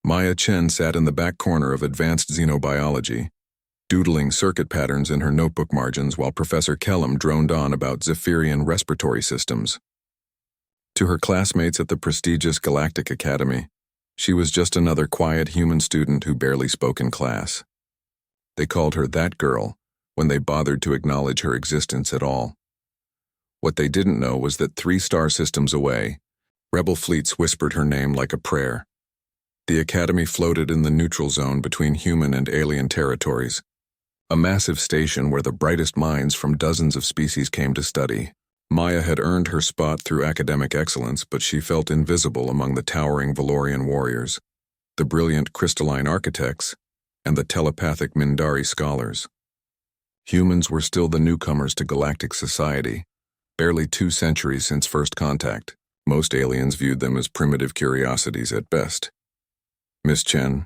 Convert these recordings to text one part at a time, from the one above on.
Maya Chen sat in the back corner of advanced xenobiology, doodling circuit patterns in her notebook margins while Professor Kellum droned on about Zephyrian respiratory systems. To her classmates at the prestigious Galactic Academy, she was just another quiet human student who barely spoke in class. They called her that girl when they bothered to acknowledge her existence at all. What they didn't know was that 3 star systems away, rebel fleets whispered her name like a prayer. The Academy floated in the neutral zone between human and alien territories, a massive station where the brightest minds from dozens of species came to study. Maya had earned her spot through academic excellence, but she felt invisible among the towering Valorian warriors, the brilliant crystalline architects, and the telepathic Mindari scholars. Humans were still the newcomers to galactic society, barely 2 centuries since first contact. Most aliens viewed them as primitive curiosities at best. Miss Chen,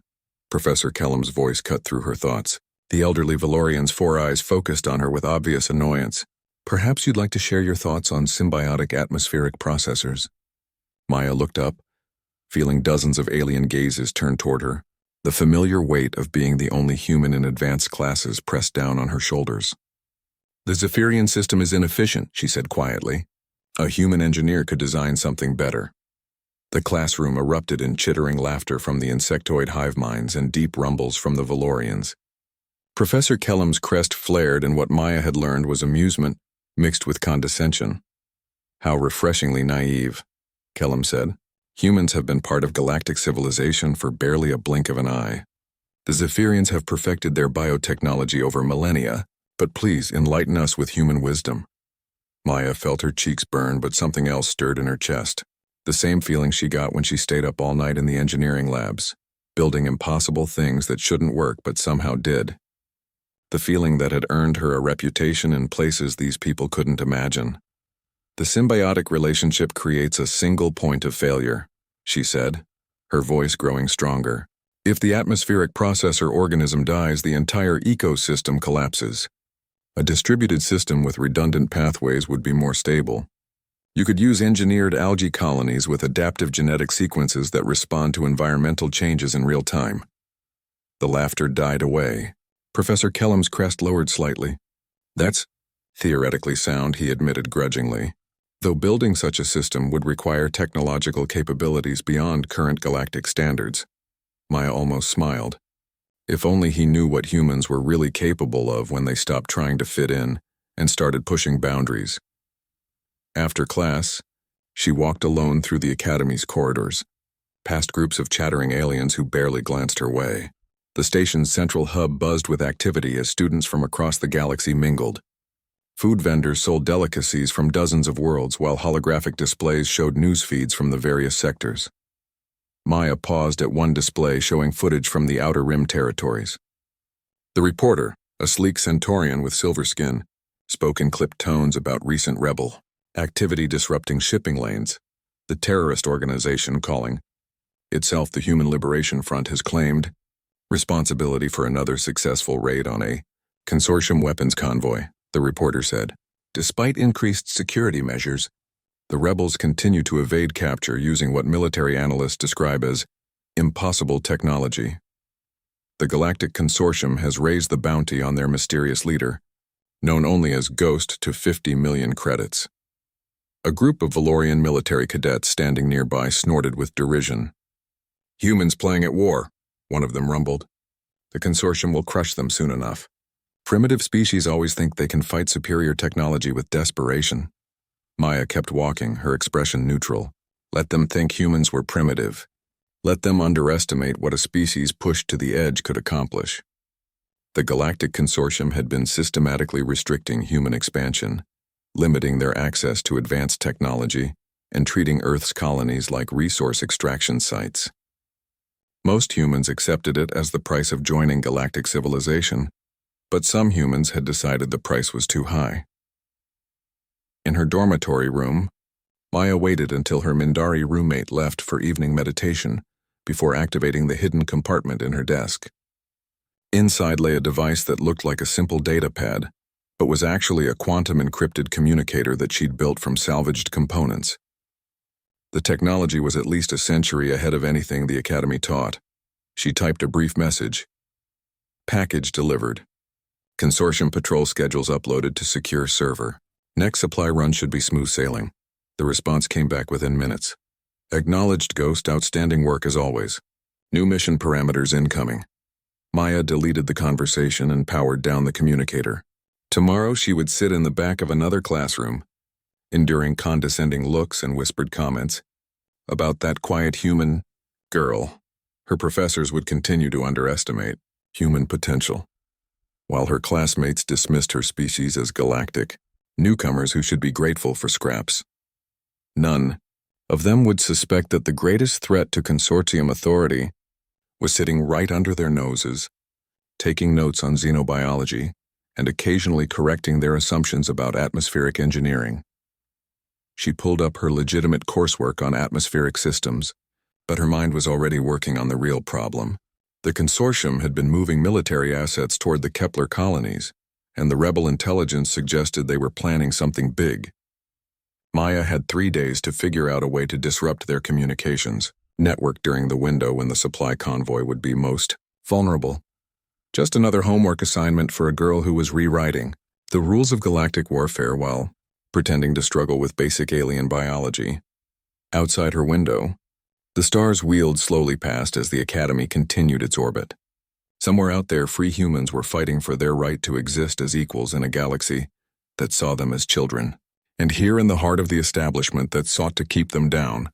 Professor Kellum's voice cut through her thoughts. The elderly Valorian's 4 eyes focused on her with obvious annoyance. Perhaps you'd like to share your thoughts on symbiotic atmospheric processors. Maya looked up, feeling dozens of alien gazes turned toward her, the familiar weight of being the only human in advanced classes pressed down on her shoulders. The Zephyrian system is inefficient, she said quietly. A human engineer could design something better. The classroom erupted in chittering laughter from the insectoid hive minds and deep rumbles from the Valorians. Professor Kellum's crest flared, and what Maya had learned was amusement mixed with condescension. How refreshingly naive, Kellum said. Humans have been part of galactic civilization for barely a blink of an eye. The Zephyrians have perfected their biotechnology over millennia, but please enlighten us with human wisdom. Maya felt her cheeks burn, but something else stirred in her chest. The same feeling she got when she stayed up all night in the engineering labs, building impossible things that shouldn't work but somehow did. The feeling that had earned her a reputation in places these people couldn't imagine. The symbiotic relationship creates a single point of failure, she said, her voice growing stronger. If the atmospheric processor organism dies, the entire ecosystem collapses. A distributed system with redundant pathways would be more stable. You could use engineered algae colonies with adaptive genetic sequences that respond to environmental changes in real time. The laughter died away. Professor Kellum's crest lowered slightly. That's theoretically sound, he admitted grudgingly, though building such a system would require technological capabilities beyond current galactic standards. Maya almost smiled. If only he knew what humans were really capable of when they stopped trying to fit in and started pushing boundaries. After class, she walked alone through the Academy's corridors, past groups of chattering aliens who barely glanced her way. The station's central hub buzzed with activity as students from across the galaxy mingled. Food vendors sold delicacies from dozens of worlds, while holographic displays showed news feeds from the various sectors. Maya paused at one display showing footage from the Outer Rim territories. The reporter, a sleek Centaurian with silver skin, spoke in clipped tones about recent rebel activity disrupting shipping lanes. The terrorist organization, calling itself the Human Liberation Front, has claimed responsibility for another successful raid on a consortium weapons convoy, the reporter said. Despite increased security measures, the rebels continue to evade capture using what military analysts describe as impossible technology. The Galactic Consortium has raised the bounty on their mysterious leader, known only as Ghost, to 50 million credits. A group of Valorian military cadets standing nearby snorted with derision. Humans playing at war, one of them rumbled. The consortium will crush them soon enough. Primitive species always think they can fight superior technology with desperation. Maya kept walking, her expression neutral. Let them think humans were primitive. Let them underestimate what a species pushed to the edge could accomplish. The Galactic Consortium had been systematically restricting human expansion, limiting their access to advanced technology, and treating Earth's colonies like resource extraction sites. Most humans accepted it as the price of joining galactic civilization, but some humans had decided the price was too high. In her dormitory room, Maya waited until her Mindari roommate left for evening meditation before activating the hidden compartment in her desk. Inside lay a device that looked like a simple data pad, but was actually a quantum-encrypted communicator that she'd built from salvaged components. The technology was at least a century ahead of anything the Academy taught, She typed a brief message. Package delivered. Consortium patrol schedules uploaded to secure server. Next supply run should be smooth sailing. The response came back within minutes. Acknowledged Ghost, outstanding work as always. New mission parameters incoming. Maya deleted the conversation and powered down the communicator. Tomorrow she would sit in the back of another classroom, enduring condescending looks and whispered comments about that quiet human girl. Her professors would continue to underestimate human potential, while her classmates dismissed her species as galactic, newcomers who should be grateful for scraps. None of them would suspect that the greatest threat to consortium authority was sitting right under their noses, taking notes on xenobiology, and occasionally correcting their assumptions about atmospheric engineering. She pulled up her legitimate coursework on atmospheric systems, but her mind was already working on the real problem. The consortium had been moving military assets toward the Kepler colonies, and the rebel intelligence suggested they were planning something big. Maya had 3 days to figure out a way to disrupt their communications, network during the window when the supply convoy would be most vulnerable. Just another homework assignment for a girl who was rewriting the rules of galactic warfare while pretending to struggle with basic alien biology. Outside her window, the stars wheeled slowly past as the Academy continued its orbit. Somewhere out there, free humans were fighting for their right to exist as equals in a galaxy that saw them as children. And here in the heart of the establishment that sought to keep them down,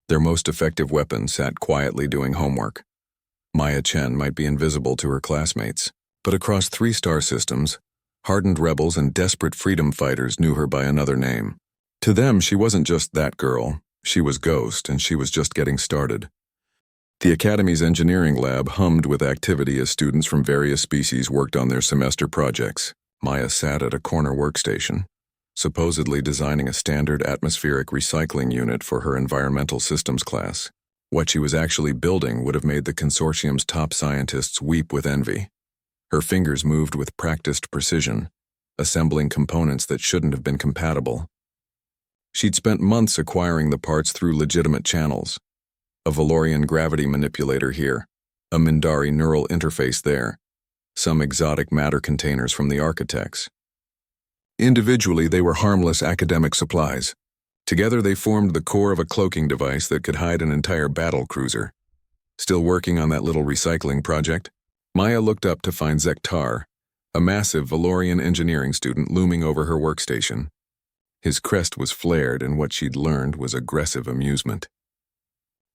their most effective weapon sat quietly doing homework. Maya Chen might be invisible to her classmates, but across 3 star systems, hardened rebels and desperate freedom fighters knew her by another name. To them, she wasn't just that girl. She was Ghost, and she was just getting started. The Academy's engineering lab hummed with activity as students from various species worked on their semester projects. Maya sat at a corner workstation, supposedly designing a standard atmospheric recycling unit for her environmental systems class. What she was actually building would have made the consortium's top scientists weep with envy. Her fingers moved with practiced precision, assembling components that shouldn't have been compatible. She'd spent months acquiring the parts through legitimate channels. A Valorian gravity manipulator here, a Mindari neural interface there, some exotic matter containers from the architects. Individually, they were harmless academic supplies. Together, they formed the core of a cloaking device that could hide an entire battle cruiser. Still working on that little recycling project? Maya looked up to find Zektar, a massive Valorian engineering student looming over her workstation. His crest was flared, and what she'd learned was aggressive amusement.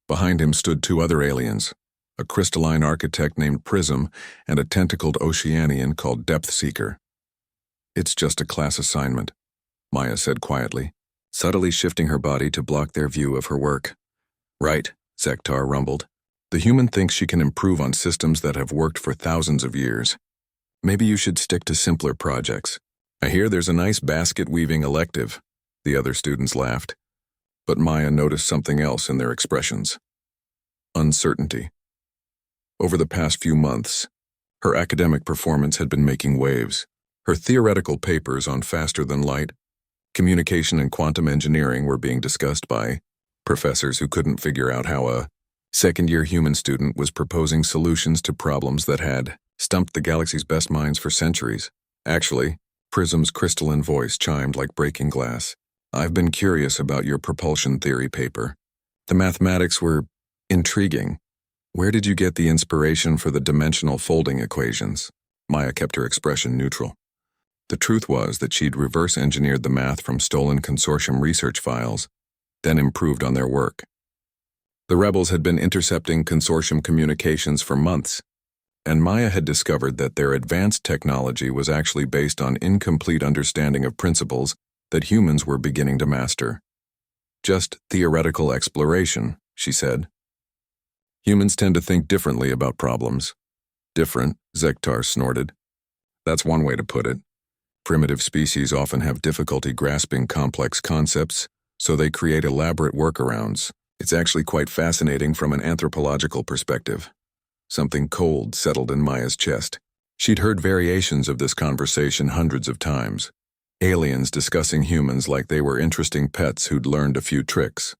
Behind him stood 2 other aliens, a crystalline architect named Prism and a tentacled Oceanian called Depth Seeker. "It's just a class assignment," Maya said quietly, subtly shifting her body to block their view of her work. "Right," Zektar rumbled. "The human thinks she can improve on systems that have worked for thousands of years. Maybe you should stick to simpler projects. I hear there's a nice basket-weaving elective." The other students laughed, but Maya noticed something else in their expressions. Uncertainty. Over the past few months, her academic performance had been making waves. Her theoretical papers on faster-than-light, communication and quantum engineering were being discussed by professors who couldn't figure out how a second-year human student was proposing solutions to problems that had stumped the galaxy's best minds for centuries. Actually, Prism's crystalline voice chimed like breaking glass. "I've been curious about your propulsion theory paper. The mathematics were intriguing. Where did you get the inspiration for the dimensional folding equations?" Maya kept her expression neutral. The truth was that she'd reverse engineered the math from stolen consortium research files, then improved on their work. The rebels had been intercepting consortium communications for months, and Maya had discovered that their advanced technology was actually based on incomplete understanding of principles that humans were beginning to master. "Just theoretical exploration," she said. "Humans tend to think differently about problems." "Different," Zektar snorted. "That's one way to put it. Primitive species often have difficulty grasping complex concepts, so they create elaborate workarounds. It's actually quite fascinating from an anthropological perspective." Something cold settled in Maya's chest. She'd heard variations of this conversation hundreds of times. Aliens discussing humans like they were interesting pets who'd learned a few tricks.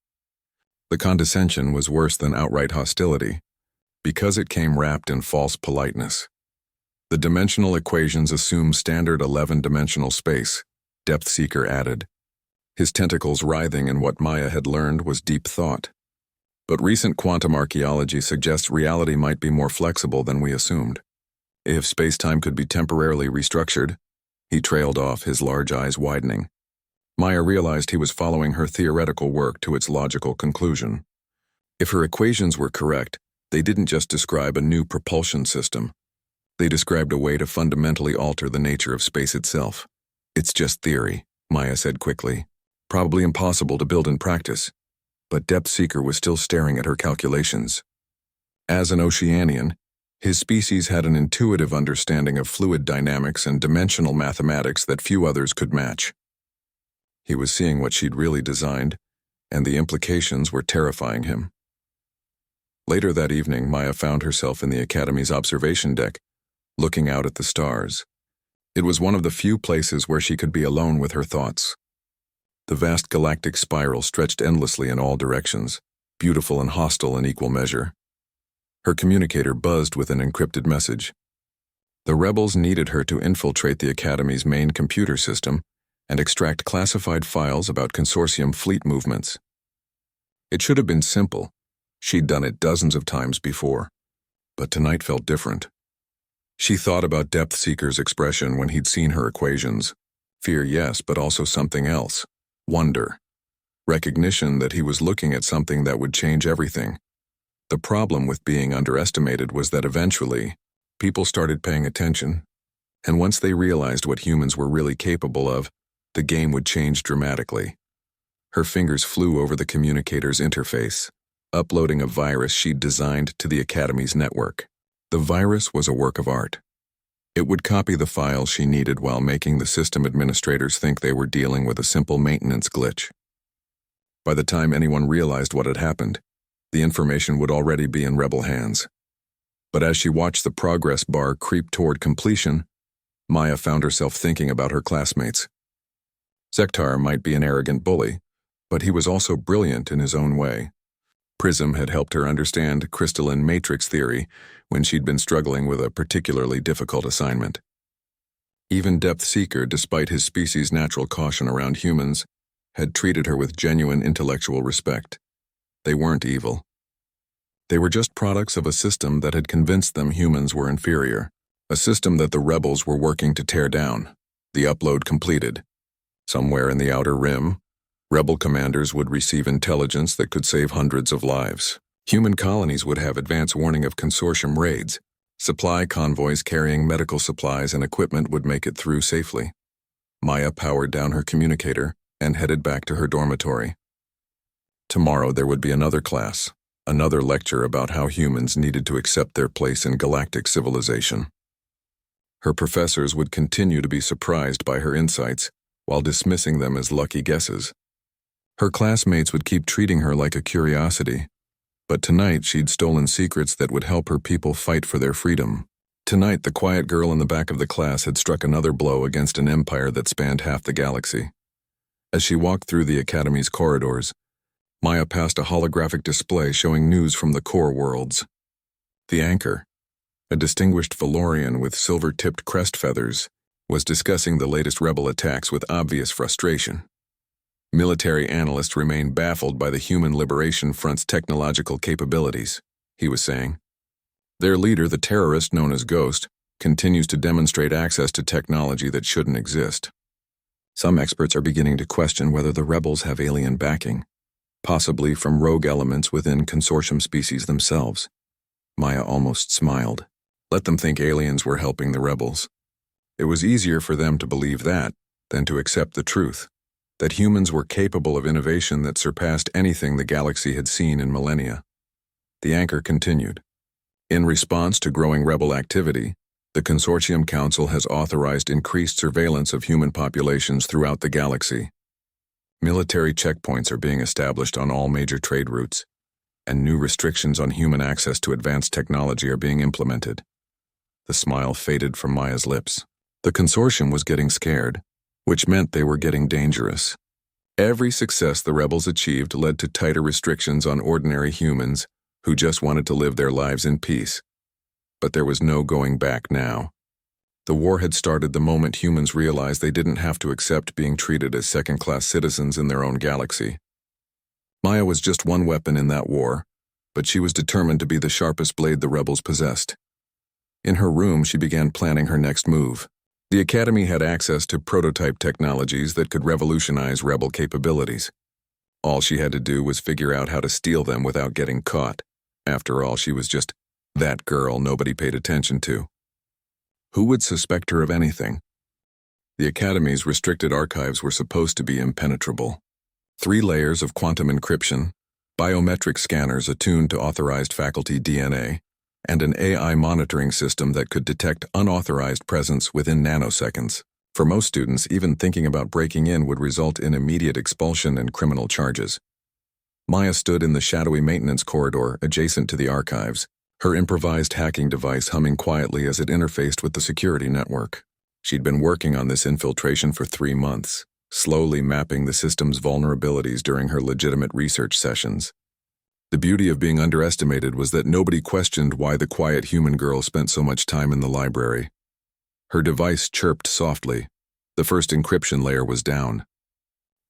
The condescension was worse than outright hostility. because it came wrapped in false politeness. The dimensional equations assume standard 11-dimensional space, Depth Seeker added, his tentacles writhing in what Maya had learned was deep thought. But recent quantum archaeology suggests reality might be more flexible than we assumed. If space-time could be temporarily restructured, he trailed off, his large eyes widening. Maya realized he was following her theoretical work to its logical conclusion. If her equations were correct, they didn't just describe a new propulsion system. They described a way to fundamentally alter the nature of space itself. It's just theory, Maya said quickly. Probably impossible to build in practice. But Depth Seeker was still staring at her calculations. As an Oceanian, his species had an intuitive understanding of fluid dynamics and dimensional mathematics that few others could match. He was seeing what she'd really designed, and the implications were terrifying him. Later that evening, Maya found herself in the Academy's observation deck, looking out at the stars. It was one of the few places where she could be alone with her thoughts. The vast galactic spiral stretched endlessly in all directions, beautiful and hostile in equal measure. Her communicator buzzed with an encrypted message. The rebels needed her to infiltrate the Academy's main computer system and extract classified files about consortium fleet movements. It should have been simple. She'd done it dozens of times before. But tonight felt different. She thought about Depth Seeker's expression when he'd seen her equations. Fear, yes, but also something else. Wonder. Recognition that he was looking at something that would change everything. The problem with being underestimated was that eventually, people started paying attention, and once they realized what humans were really capable of, the game would change dramatically. Her fingers flew over the communicator's interface, uploading a virus she'd designed to the Academy's network. The virus was a work of art. It would copy the files she needed while making the system administrators think they were dealing with a simple maintenance glitch. By the time anyone realized what had happened, the information would already be in rebel hands. But as she watched the progress bar creep toward completion, Maya found herself thinking about her classmates. Zektar might be an arrogant bully, but he was also brilliant in his own way. Prism had helped her understand crystalline matrix theory when she'd been struggling with a particularly difficult assignment. Even Depth Seeker, despite his species' natural caution around humans, had treated her with genuine intellectual respect. They weren't evil. They were just products of a system that had convinced them humans were inferior, a system that the rebels were working to tear down. The upload completed. Somewhere in the Outer Rim, rebel commanders would receive intelligence that could save hundreds of lives. Human colonies would have advance warning of consortium raids. Supply convoys carrying medical supplies and equipment would make it through safely. Maya powered down her communicator and headed back to her dormitory. Tomorrow there would be another class, another lecture about how humans needed to accept their place in galactic civilization. Her professors would continue to be surprised by her insights while dismissing them as lucky guesses. Her classmates would keep treating her like a curiosity, but tonight she'd stolen secrets that would help her people fight for their freedom. Tonight, the quiet girl in the back of the class had struck another blow against an empire that spanned half the galaxy. As she walked through the Academy's corridors, Maya passed a holographic display showing news from the core worlds. The Anchor, a distinguished Valorian with silver-tipped crest feathers, was discussing the latest rebel attacks with obvious frustration. Military analysts remain baffled by the Human Liberation Front's technological capabilities, he was saying. Their leader, the terrorist known as Ghost, continues to demonstrate access to technology that shouldn't exist. Some experts are beginning to question whether the rebels have alien backing, possibly from rogue elements within consortium species themselves. Maya almost smiled. Let them think aliens were helping the rebels. It was easier for them to believe that than to accept the truth, that humans were capable of innovation that surpassed anything the galaxy had seen in millennia. The Anchor continued. In response to growing rebel activity, the Consortium Council has authorized increased surveillance of human populations throughout the galaxy. Military checkpoints are being established on all major trade routes, and new restrictions on human access to advanced technology are being implemented. The smile faded from Maya's lips. The Consortium was getting scared, which meant they were getting dangerous. Every success the rebels achieved led to tighter restrictions on ordinary humans, who just wanted to live their lives in peace. But there was no going back now. The war had started the moment humans realized they didn't have to accept being treated as second-class citizens in their own galaxy. Maya was just one weapon in that war, but she was determined to be the sharpest blade the rebels possessed. In her room, she began planning her next move. The Academy had access to prototype technologies that could revolutionize rebel capabilities. All she had to do was figure out how to steal them without getting caught. After all, she was just that girl nobody paid attention to. Who would suspect her of anything? The Academy's restricted archives were supposed to be impenetrable. 3 layers of quantum encryption, biometric scanners attuned to authorized faculty DNA, and an AI monitoring system that could detect unauthorized presence within nanoseconds. For most students, even thinking about breaking in would result in immediate expulsion and criminal charges. Maya stood in the shadowy maintenance corridor adjacent to the archives, her improvised hacking device humming quietly as it interfaced with the security network. She'd been working on this infiltration for 3 months, slowly mapping the system's vulnerabilities during her legitimate research sessions. The beauty of being underestimated was that nobody questioned why the quiet human girl spent so much time in the library. Her device chirped softly. The first encryption layer was down.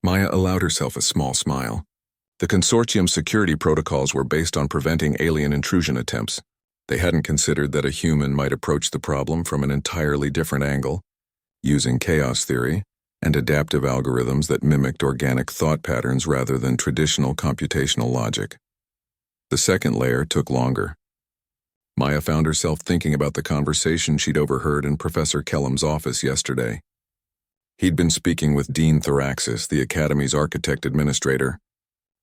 Maya allowed herself a small smile. The consortium's security protocols were based on preventing alien intrusion attempts. They hadn't considered that a human might approach the problem from an entirely different angle, using chaos theory and adaptive algorithms that mimicked organic thought patterns rather than traditional computational logic. The second layer took longer. Maya found herself thinking about the conversation she'd overheard in Professor Kellam's office yesterday. He'd been speaking with Dean Thoraxis, the Academy's architect administrator,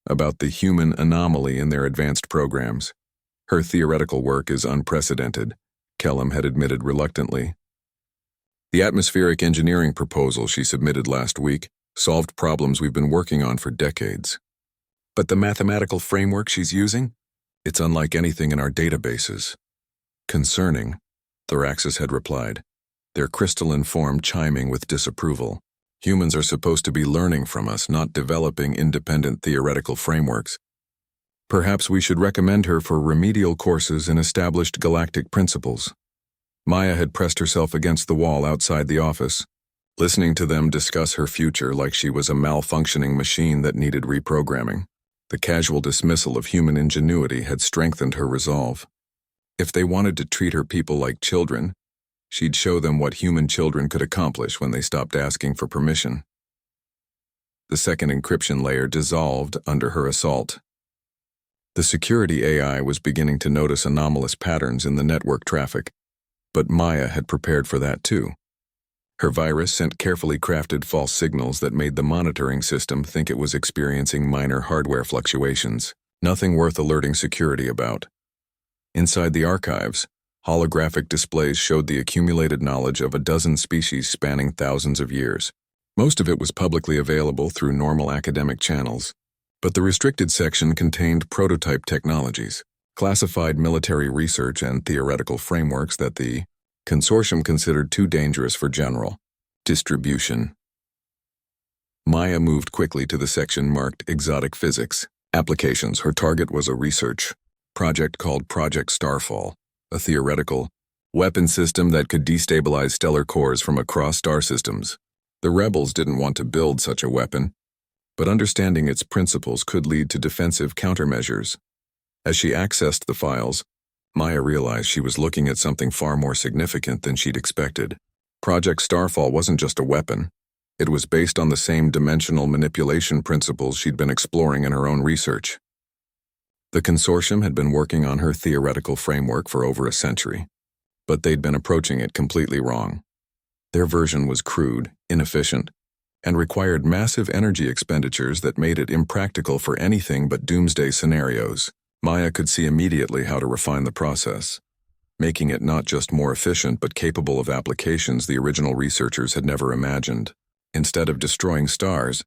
about the human anomaly in their advanced programs. Her theoretical work is unprecedented, Kellam had admitted reluctantly. The atmospheric engineering proposal she submitted last week solved problems we've been working on for decades. But the mathematical framework she's using? It's unlike anything in our databases. Concerning, Thoraxis had replied, their crystalline form chiming with disapproval. Humans are supposed to be learning from us, not developing independent theoretical frameworks. Perhaps we should recommend her for remedial courses in established galactic principles. Maya had pressed herself against the wall outside the office, listening to them discuss her future like she was a malfunctioning machine that needed reprogramming. The casual dismissal of human ingenuity had strengthened her resolve. If they wanted to treat her people like children, she'd show them what human children could accomplish when they stopped asking for permission. The second encryption layer dissolved under her assault. The security AI was beginning to notice anomalous patterns in the network traffic, but Maya had prepared for that too. Her virus sent carefully crafted false signals that made the monitoring system think it was experiencing minor hardware fluctuations, nothing worth alerting security about. Inside the archives, holographic displays showed the accumulated knowledge of a dozen species spanning thousands of years. Most of it was publicly available through normal academic channels, but the restricted section contained prototype technologies, classified military research and theoretical frameworks that the consortium considered too dangerous for general distribution. Maya moved quickly to the section marked Exotic Physics. Applications. Her target was a research project called Project Starfall, a theoretical weapon system that could destabilize stellar cores from across star systems. The rebels didn't want to build such a weapon, but understanding its principles could lead to defensive countermeasures. As she accessed the files, Maya realized she was looking at something far more significant than she'd expected. Project Starfall wasn't just a weapon. It was based on the same dimensional manipulation principles she'd been exploring in her own research. The consortium had been working on her theoretical framework for over a century, but they'd been approaching it completely wrong. Their version was crude, inefficient, and required massive energy expenditures that made it impractical for anything but doomsday scenarios. Maya could see immediately how to refine the process, making it not just more efficient but capable of applications the original researchers had never imagined. Instead of destroying stars,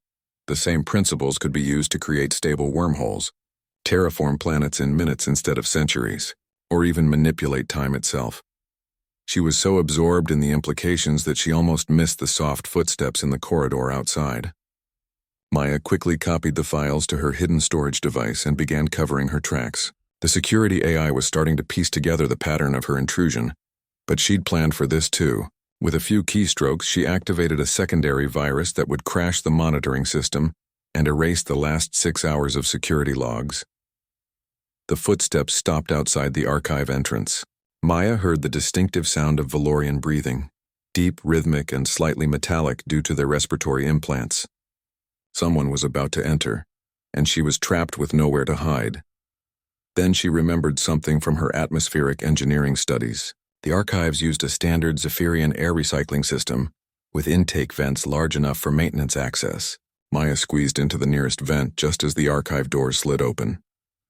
the same principles could be used to create stable wormholes, terraform planets in minutes instead of centuries, or even manipulate time itself. She was so absorbed in the implications that she almost missed the soft footsteps in the corridor outside. Maya quickly copied the files to her hidden storage device and began covering her tracks. The security AI was starting to piece together the pattern of her intrusion, but she'd planned for this too. With a few keystrokes, she activated a secondary virus that would crash the monitoring system and erase the last 6 hours of security logs. The footsteps stopped outside the archive entrance. Maya heard the distinctive sound of Valorian breathing, deep, rhythmic, and slightly metallic due to their respiratory implants. Someone was about to enter, and she was trapped with nowhere to hide. Then she remembered something from her atmospheric engineering studies. The archives used a standard Zephyrian air recycling system, with intake vents large enough for maintenance access. Maya squeezed into the nearest vent just as the archive doors slid open.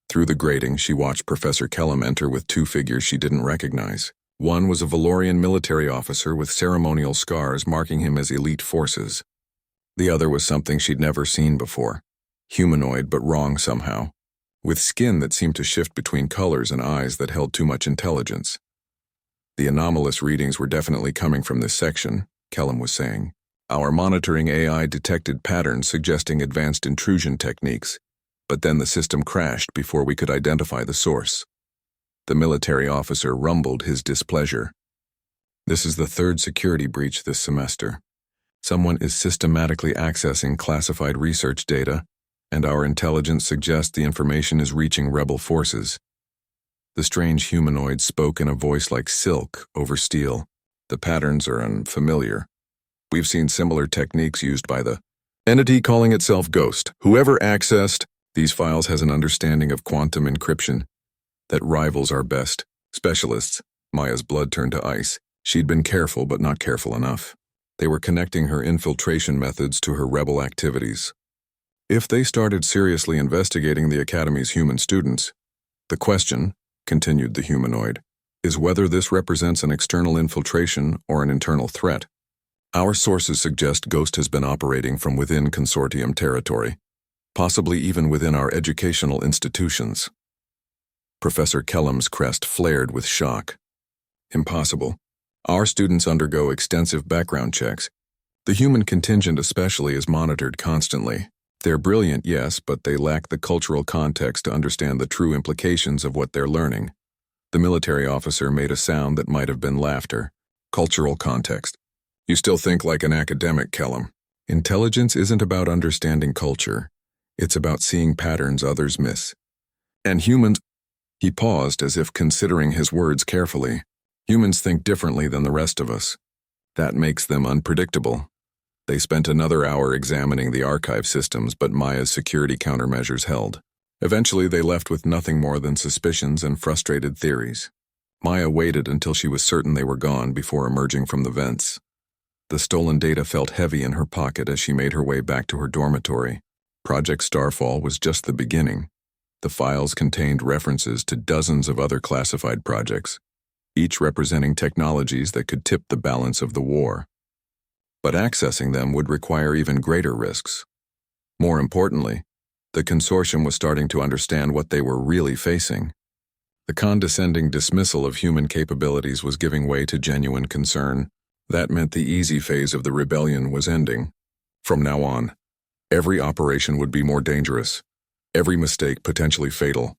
Through the grating, she watched Professor Kellum enter with two figures she didn't recognize. One was a Valorian military officer with ceremonial scars marking him as elite forces. The other was something she'd never seen before. Humanoid, but wrong somehow, with skin that seemed to shift between colors and eyes that held too much intelligence. The anomalous readings were definitely coming from this section, Kellum was saying. Our monitoring AI detected patterns suggesting advanced intrusion techniques, but then the system crashed before we could identify the source. The military officer rumbled his displeasure. This is the third security breach this semester. Someone is systematically accessing classified research data, and our intelligence suggests the information is reaching rebel forces. The strange humanoid spoke in a voice like silk over steel. The patterns are unfamiliar. We've seen similar techniques used by the entity calling itself Ghost. Whoever accessed these files has an understanding of quantum encryption that rivals our best specialists. Maya's blood turned to ice. She'd been careful, but not careful enough. They were connecting her infiltration methods to her rebel activities. If they started seriously investigating the Academy's human students, the question, continued the humanoid, is whether this represents an external infiltration or an internal threat. Our sources suggest Ghost has been operating from within consortium territory, possibly even within our educational institutions. Professor Kellum's crest flared with shock. Impossible. Our students undergo extensive background checks. The human contingent especially is monitored constantly. They're brilliant, yes, but they lack the cultural context to understand the true implications of what they're learning. The military officer made a sound that might have been laughter. Cultural context. You still think like an academic, Kellum. Intelligence isn't about understanding culture. It's about seeing patterns others miss. And humans... He paused as if considering his words carefully. Humans think differently than the rest of us. That makes them unpredictable. They spent another hour examining the archive systems, but Maya's security countermeasures held. Eventually, they left with nothing more than suspicions and frustrated theories. Maya waited until she was certain they were gone before emerging from the vents. The stolen data felt heavy in her pocket as she made her way back to her dormitory. Project Starfall was just the beginning. The files contained references to dozens of other classified projects, each representing technologies that could tip the balance of the war. But accessing them would require even greater risks. More importantly, the consortium was starting to understand what they were really facing. The condescending dismissal of human capabilities was giving way to genuine concern. That meant the easy phase of the rebellion was ending. From now on, every operation would be more dangerous, every mistake potentially fatal.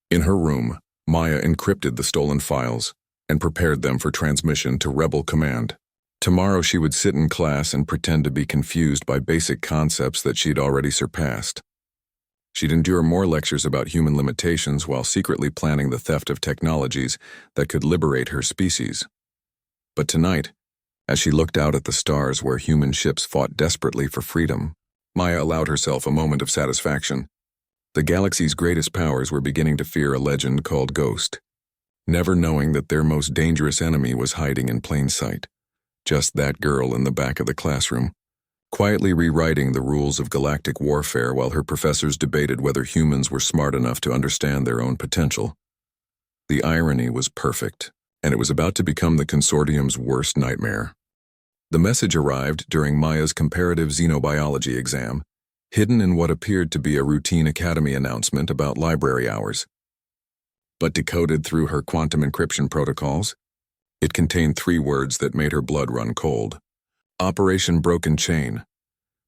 In her room, Maya encrypted the stolen files and prepared them for transmission to Rebel Command. Tomorrow she would sit in class and pretend to be confused by basic concepts that she'd already surpassed. She'd endure more lectures about human limitations while secretly planning the theft of technologies that could liberate her species. But tonight, as she looked out at the stars where human ships fought desperately for freedom, Maya allowed herself a moment of satisfaction. The galaxy's greatest powers were beginning to fear a legend called Ghost, never knowing that their most dangerous enemy was hiding in plain sight. Just that girl in the back of the classroom, quietly rewriting the rules of galactic warfare while her professors debated whether humans were smart enough to understand their own potential. The irony was perfect, and it was about to become the consortium's worst nightmare. The message arrived during Maya's comparative xenobiology exam, hidden in what appeared to be a routine academy announcement about library hours. But decoded through her quantum encryption protocols, it contained 3 words that made her blood run cold. Operation Broken Chain.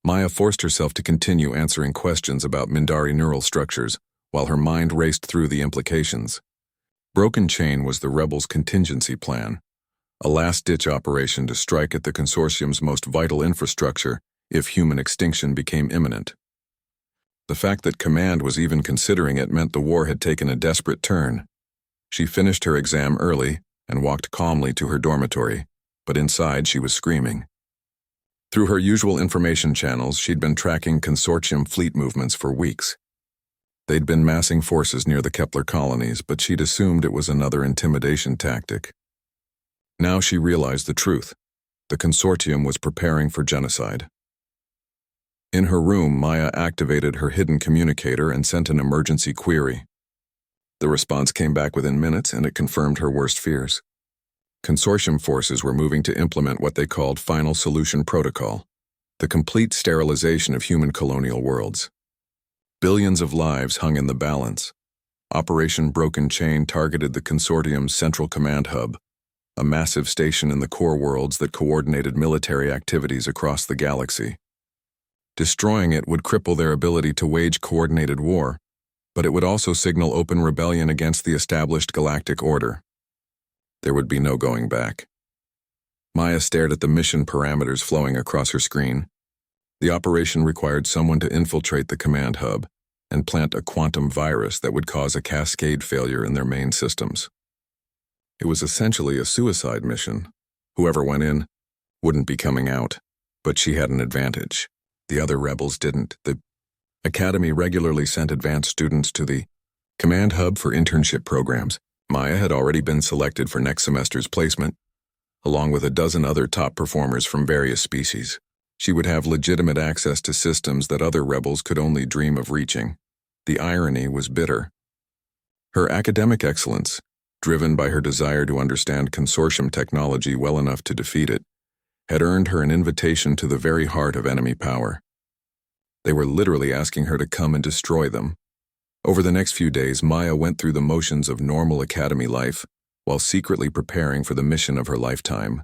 Maya forced herself to continue answering questions about Mindari neural structures, while her mind raced through the implications. Broken Chain was the rebels' contingency plan, a last-ditch operation to strike at the consortium's most vital infrastructure if human extinction became imminent. The fact that Command was even considering it meant the war had taken a desperate turn. She finished her exam early and walked calmly to her dormitory, but inside she was screaming. Through her usual information channels, she'd been tracking consortium fleet movements for weeks. They'd been massing forces near the Kepler colonies, but she'd assumed it was another intimidation tactic. Now she realized the truth. The consortium was preparing for genocide. In her room, Maya activated her hidden communicator and sent an emergency query. The response came back within minutes, and it confirmed her worst fears. Consortium forces were moving to implement what they called Final Solution Protocol, the complete sterilization of human colonial worlds. Billions of lives hung in the balance. Operation Broken Chain targeted the consortium's central command hub, a massive station in the core worlds that coordinated military activities across the galaxy. Destroying it would cripple their ability to wage coordinated war, but it would also signal open rebellion against the established galactic order. There would be no going back. Maya stared at the mission parameters flowing across her screen. The operation required someone to infiltrate the command hub and plant a quantum virus that would cause a cascade failure in their main systems. It was essentially a suicide mission. Whoever went in wouldn't be coming out, but she had an advantage. The other rebels didn't. The Academy regularly sent advanced students to the command hub for internship programs. Maya had already been selected for next semester's placement, along with a dozen other top performers from various species. She would have legitimate access to systems that other rebels could only dream of reaching. The irony was bitter. Her academic excellence, driven by her desire to understand consortium technology well enough to defeat it, had earned her an invitation to the very heart of enemy power. They were literally asking her to come and destroy them. Over the next few days, Maya went through the motions of normal academy life while secretly preparing for the mission of her lifetime.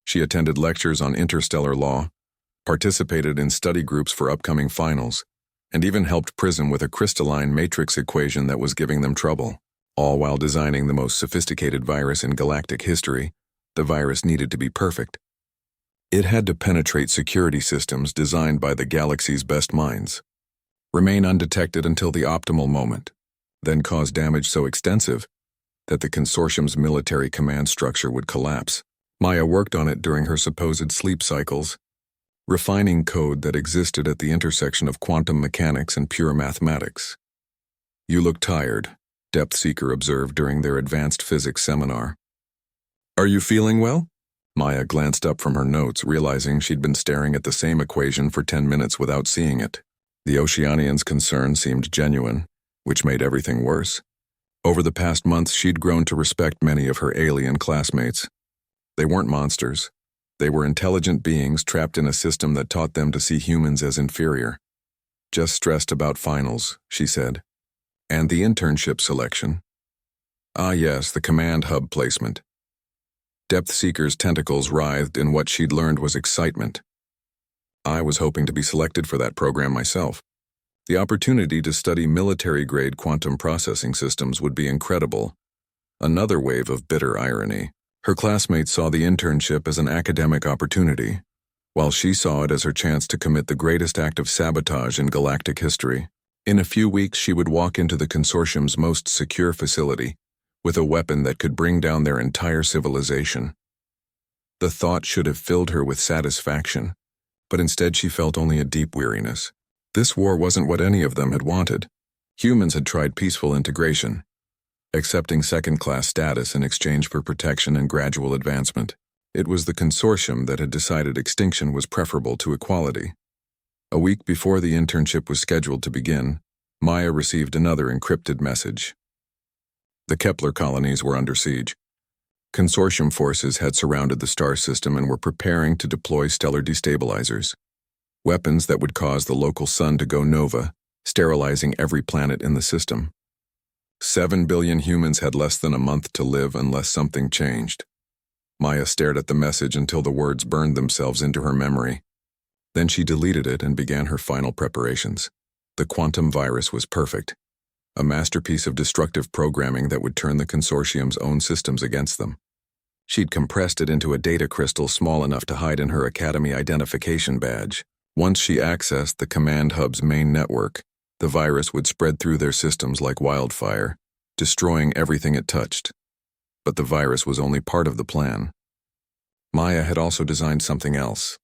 She attended lectures on interstellar law, participated in study groups for upcoming finals, and even helped Prism with a crystalline matrix equation that was giving them trouble. All while designing the most sophisticated virus in galactic history. The virus needed to be perfect. It had to penetrate security systems designed by the galaxy's best minds, remain undetected until the optimal moment, then cause damage so extensive that the consortium's military command structure would collapse. Maya worked on it during her supposed sleep cycles, refining code that existed at the intersection of quantum mechanics and pure mathematics. "You look tired," Depth Seeker observed during their advanced physics seminar. "Are you feeling well?" Maya glanced up from her notes, realizing she'd been staring at the same equation for 10 minutes without seeing it. The Oceanian's concern seemed genuine, which made everything worse. Over the past months, she'd grown to respect many of her alien classmates. They weren't monsters. They were intelligent beings trapped in a system that taught them to see humans as inferior. "Just stressed about finals," she said. "And the internship selection." "Ah yes, the command hub placement." Depth Seeker's tentacles writhed in what she'd learned was excitement. "I was hoping to be selected for that program myself. The opportunity to study military-grade quantum processing systems would be incredible." Another wave of bitter irony. Her classmates saw the internship as an academic opportunity, while she saw it as her chance to commit the greatest act of sabotage in galactic history. In a few weeks, she would walk into the consortium's most secure facility, with a weapon that could bring down their entire civilization. The thought should have filled her with satisfaction, but instead she felt only a deep weariness. This war wasn't what any of them had wanted. Humans had tried peaceful integration, accepting second-class status in exchange for protection and gradual advancement. It was the consortium that had decided extinction was preferable to equality. A week before the internship was scheduled to begin, Maya received another encrypted message. The Kepler colonies were under siege. Consortium forces had surrounded the star system and were preparing to deploy stellar destabilizers, weapons that would cause the local sun to go nova, sterilizing every planet in the system. 7 billion humans had less than a month to live unless something changed. Maya stared at the message until the words burned themselves into her memory. Then she deleted it and began her final preparations. The quantum virus was perfect. a masterpiece of destructive programming that would turn the consortium's own systems against them. She'd compressed it into a data crystal small enough to hide in her Academy identification badge. Once she accessed the command hub's main network, the virus would spread through their systems like wildfire, destroying everything it touched. But the virus was only part of the plan. Maya had also designed something else,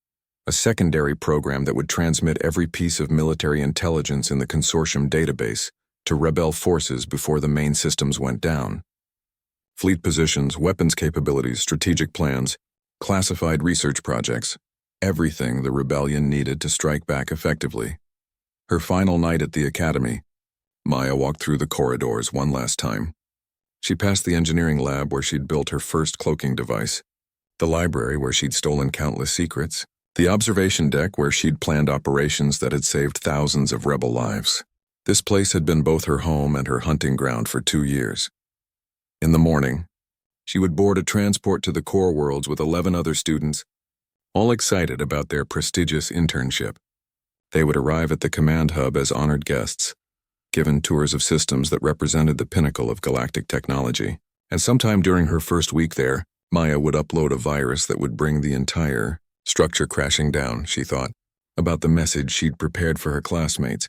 a secondary program that would transmit every piece of military intelligence in the consortium database to rebel forces before the main systems went down. Fleet positions, weapons capabilities, strategic plans, classified research projects, everything the rebellion needed to strike back effectively. Her final night at the Academy, Maya walked through the corridors one last time. She passed the engineering lab where she'd built her first cloaking device, the library where she'd stolen countless secrets, the observation deck where she'd planned operations that had saved thousands of rebel lives. This place had been both her home and her hunting ground for 2 years. In the morning, she would board a transport to the core worlds with 11 other students, all excited about their prestigious internship. They would arrive at the command hub as honored guests, given tours of systems that represented the pinnacle of galactic technology. And sometime during her first week there, Maya would upload a virus that would bring the entire structure crashing down, she thought, about the message she'd prepared for her classmates.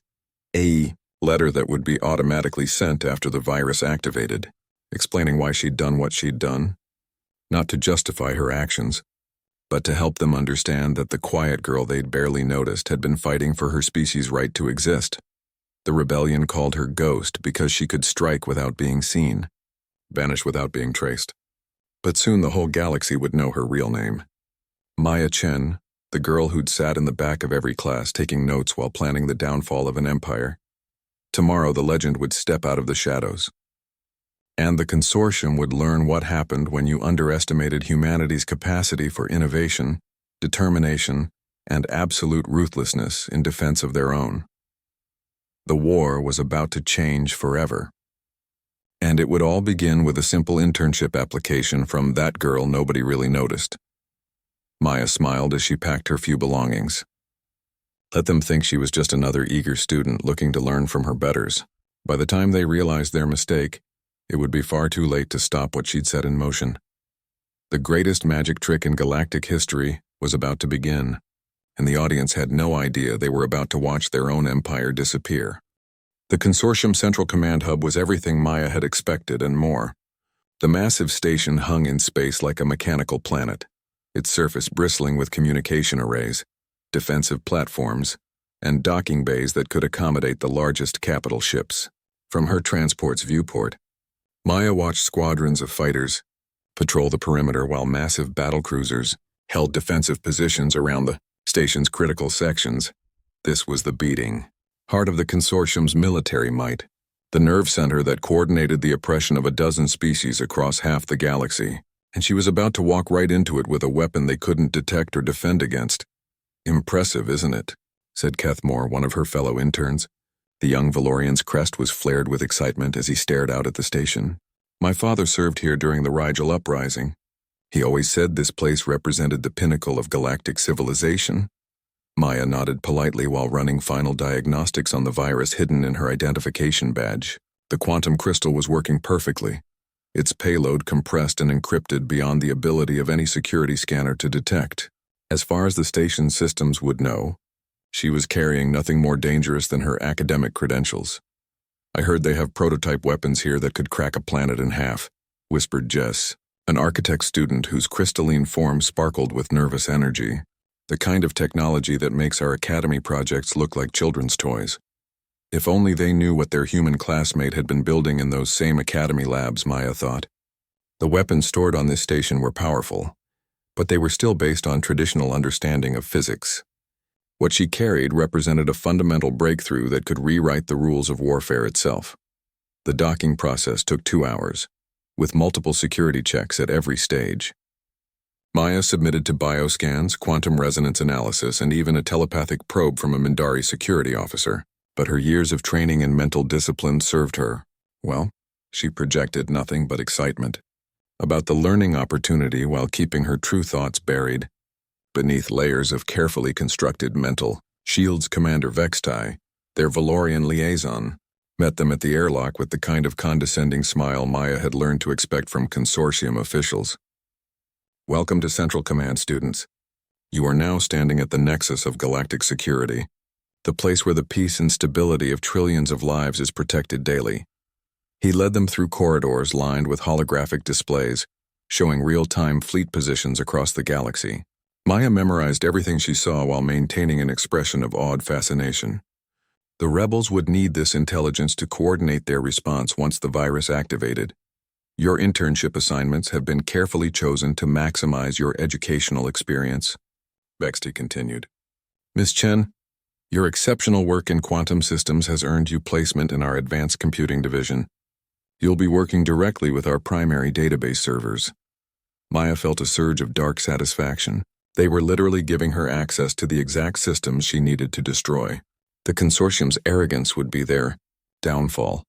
A letter that would be automatically sent after the virus activated, explaining why she'd done what she'd done, not to justify her actions, but to help them understand that the quiet girl they'd barely noticed had been fighting for her species' right to exist. The rebellion called her Ghost because she could strike without being seen, vanish without being traced. But soon the whole galaxy would know her real name. Maya Chen, the girl who'd sat in the back of every class taking notes while planning the downfall of an empire. Tomorrow the legend would step out of the shadows. And the consortium would learn what happened when you underestimated humanity's capacity for innovation, determination, and absolute ruthlessness in defense of their own. The war was about to change forever. And it would all begin with a simple internship application from that girl nobody really noticed. Maya smiled as she packed her few belongings. Let them think she was just another eager student looking to learn from her betters. By the time they realized their mistake, it would be far too late to stop what she'd set in motion. The greatest magic trick in galactic history was about to begin, and the audience had no idea they were about to watch their own empire disappear. The consortium central command hub was everything Maya had expected and more. The massive station hung in space like a mechanical planet, its surface bristling with communication arrays, defensive platforms, and docking bays that could accommodate the largest capital ships. From her transport's viewport, Maya watched squadrons of fighters patrol the perimeter while massive battlecruisers held defensive positions around the station's critical sections. This was the beating heart of the consortium's military might, the nerve center that coordinated the oppression of a dozen species across half the galaxy, and she was about to walk right into it with a weapon they couldn't detect or defend against. "Impressive, isn't it?" said Kethmore, one of her fellow interns. The young Valorian's crest was flared with excitement as he stared out at the station. "My father served here during the Rigel uprising. He always said this place represented the pinnacle of galactic civilization." Maya nodded politely while running final diagnostics on the virus hidden in her identification badge. The quantum crystal was working perfectly, its payload compressed and encrypted beyond the ability of any security scanner to detect. As far as the station's systems would know, she was carrying nothing more dangerous than her academic credentials. "I heard they have prototype weapons here that could crack a planet in half," whispered Jess, an architect student whose crystalline form sparkled with nervous energy. "The kind of technology that makes our academy projects look like children's toys." If only they knew what their human classmate had been building in those same academy labs, Maya thought. The weapons stored on this station were powerful, but they were still based on traditional understanding of physics. What she carried represented a fundamental breakthrough that could rewrite the rules of warfare itself. The docking process took 2 hours, with multiple security checks at every stage. Maya submitted to bioscans, quantum resonance analysis, and even a telepathic probe from a Mindari security officer. But her years of training and mental discipline served her. Well, she projected nothing but excitement about the learning opportunity while keeping her true thoughts buried beneath layers of carefully constructed mental shields. Commander Vextai, their Valorian liaison, met them at the airlock with the kind of condescending smile Maya had learned to expect from consortium officials. "Welcome to Central Command, students. You are now standing at the nexus of galactic security, the place where the peace and stability of trillions of lives is protected daily." He led them through corridors lined with holographic displays, showing real-time fleet positions across the galaxy. Maya memorized everything she saw while maintaining an expression of awed fascination. The rebels would need this intelligence to coordinate their response once the virus activated. "Your internship assignments have been carefully chosen to maximize your educational experience," Bexty continued. "Miss Chen, your exceptional work in quantum systems has earned you placement in our advanced computing division. You'll be working directly with our primary database servers." Maya felt a surge of dark satisfaction. They were literally giving her access to the exact systems she needed to destroy. The consortium's arrogance would be their downfall.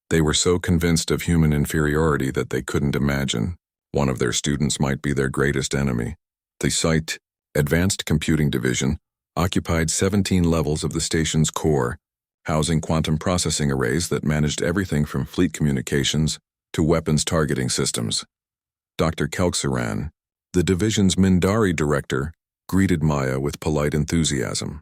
They were so convinced of human inferiority that they couldn't imagine one of their students might be their greatest enemy. The site, Advanced Computing Division, occupied 17 levels of the station's core, housing quantum processing arrays that managed everything from fleet communications to weapons targeting systems. Dr. Kelksaran, the division's Mindari director, greeted Maya with polite enthusiasm.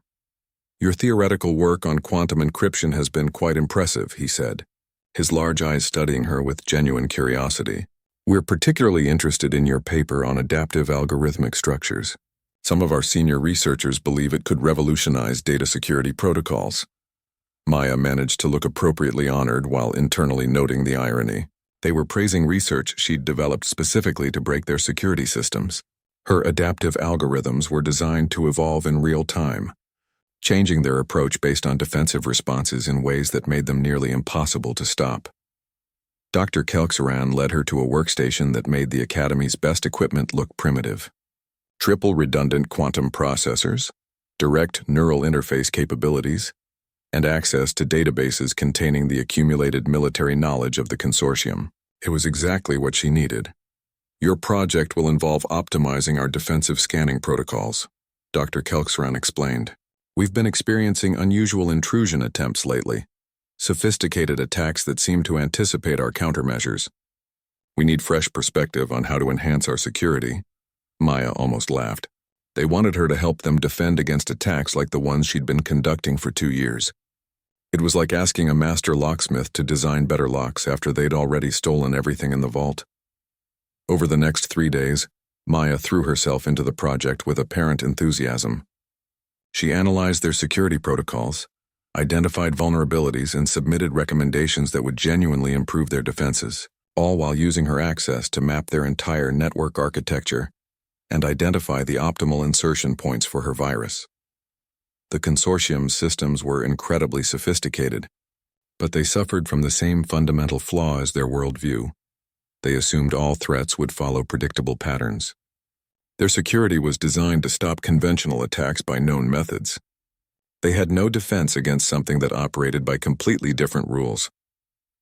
"Your theoretical work on quantum encryption has been quite impressive," he said, his large eyes studying her with genuine curiosity. "We're particularly interested in your paper on adaptive algorithmic structures. Some of our senior researchers believe it could revolutionize data security protocols." Maya managed to look appropriately honored while internally noting the irony. They were praising research she'd developed specifically to break their security systems. Her adaptive algorithms were designed to evolve in real time, changing their approach based on defensive responses in ways that made them nearly impossible to stop. Dr. Kelksaran led her to a workstation that made the Academy's best equipment look primitive. Triple redundant quantum processors, direct neural interface capabilities, and access to databases containing the accumulated military knowledge of the consortium. It was exactly what she needed. "Your project will involve optimizing our defensive scanning protocols," Dr. Kelksaran explained. "We've been experiencing unusual intrusion attempts lately, sophisticated attacks that seem to anticipate our countermeasures. We need fresh perspective on how to enhance our security." Maya almost laughed. They wanted her to help them defend against attacks like the ones she'd been conducting for 2 years. It was like asking a master locksmith to design better locks after they'd already stolen everything in the vault. Over the next 3 days, Maya threw herself into the project with apparent enthusiasm. She analyzed their security protocols, identified vulnerabilities, and submitted recommendations that would genuinely improve their defenses, all while using her access to map their entire network architecture and identify the optimal insertion points for her virus. The consortium's systems were incredibly sophisticated, but they suffered from the same fundamental flaw as their worldview. They assumed all threats would follow predictable patterns. Their security was designed to stop conventional attacks by known methods. They had no defense against something that operated by completely different rules.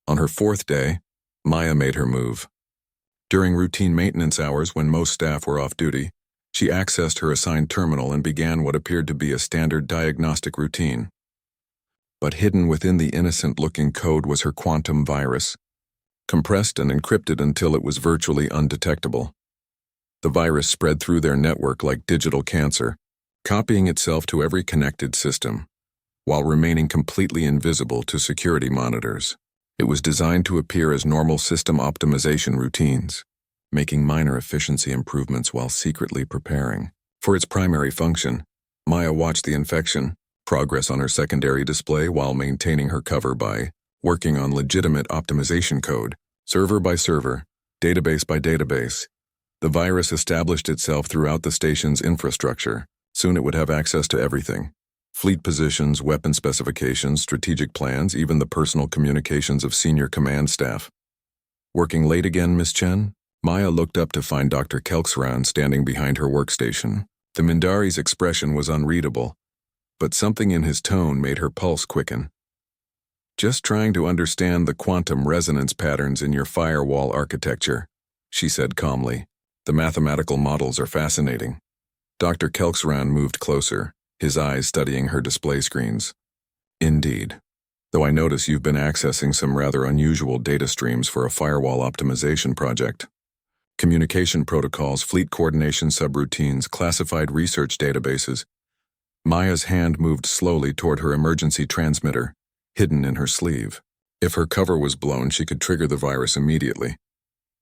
On her 4th day, Maya made her move. During routine maintenance hours when most staff were off duty, she accessed her assigned terminal and began what appeared to be a standard diagnostic routine. But hidden within the innocent-looking code was her quantum virus, compressed and encrypted until it was virtually undetectable. The virus spread through their network like digital cancer, copying itself to every connected system, while remaining completely invisible to security monitors. It was designed to appear as normal system optimization routines, making minor efficiency improvements while secretly preparing for its primary function. Maya watched the infection progress on her secondary display while maintaining her cover by working on legitimate optimization code, server by server, database by database. The virus established itself throughout the station's infrastructure. Soon it would have access to everything: fleet positions, weapon specifications, strategic plans, even the personal communications of senior command staff. "Working late again, Miss Chen?" Maya looked up to find Dr. Kelksaran standing behind her workstation. The Mindari's expression was unreadable, but something in his tone made her pulse quicken. "Just trying to understand the quantum resonance patterns in your firewall architecture," she said calmly. "The mathematical models are fascinating." Dr. Kelksaran moved closer, his eyes studying her display screens. "Indeed. though I notice you've been accessing some rather unusual data streams for a firewall optimization project. Communication protocols, fleet coordination subroutines, classified research databases. Maya's hand moved slowly toward her emergency transmitter, hidden in her sleeve. If her cover was blown, she could trigger the virus immediately,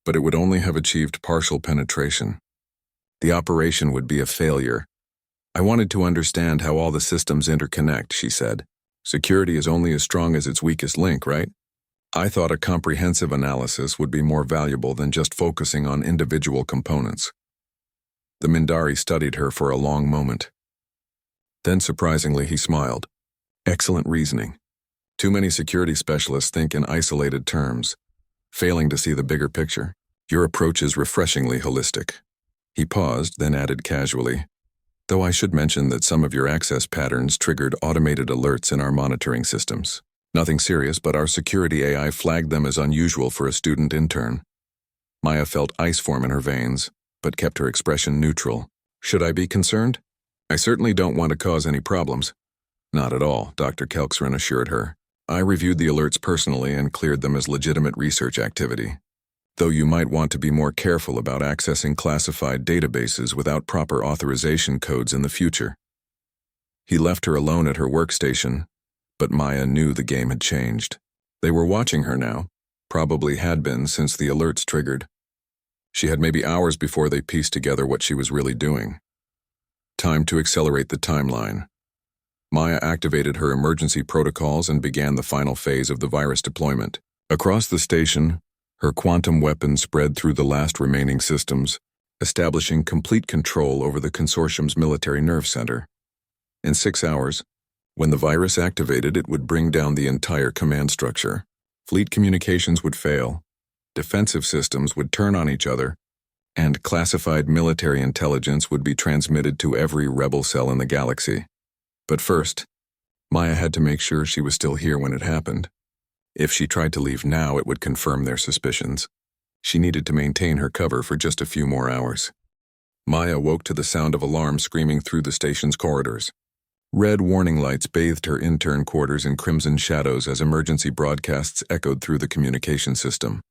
but it would only have achieved partial penetration. The operation would be a failure. I wanted to understand how all the systems interconnect, she said. Security is only as strong as its weakest link, right? I thought a comprehensive analysis would be more valuable than just focusing on individual components. The Mindari studied her for a long moment. Then, surprisingly, he smiled. Excellent reasoning. Too many security specialists think in isolated terms, failing to see the bigger picture. Your approach is refreshingly holistic. He paused, then added casually, though I should mention that some of your access patterns triggered automated alerts in our monitoring systems. Nothing serious, but our security AI flagged them as unusual for a student intern. Maya felt ice form in her veins, but kept her expression neutral. Should I be concerned? I certainly don't want to cause any problems. Not at all, Dr. Kelkserin assured her. I reviewed the alerts personally and cleared them as legitimate research activity. Though you might want to be more careful about accessing classified databases without proper authorization codes in the future. He left her alone at her workstation, but Maya knew the game had changed. They were watching her now, probably had been since the alerts triggered. She had maybe hours before they pieced together what she was really doing. Time to accelerate the timeline. Maya activated her emergency protocols and began the final phase of the virus deployment. Across the station, her quantum weapon spread through the last remaining systems, establishing complete control over the consortium's military nerve center. In 6 hours, when the virus activated, it would bring down the entire command structure. Fleet communications would fail, defensive systems would turn on each other, and classified military intelligence would be transmitted to every rebel cell in the galaxy. But first, Maya had to make sure she was still here when it happened. If she tried to leave now, it would confirm their suspicions. She needed to maintain her cover for just a few more hours. Maya woke to the sound of alarms screaming through the station's corridors. Red warning lights bathed her intern quarters in crimson shadows as emergency broadcasts echoed through the communication system.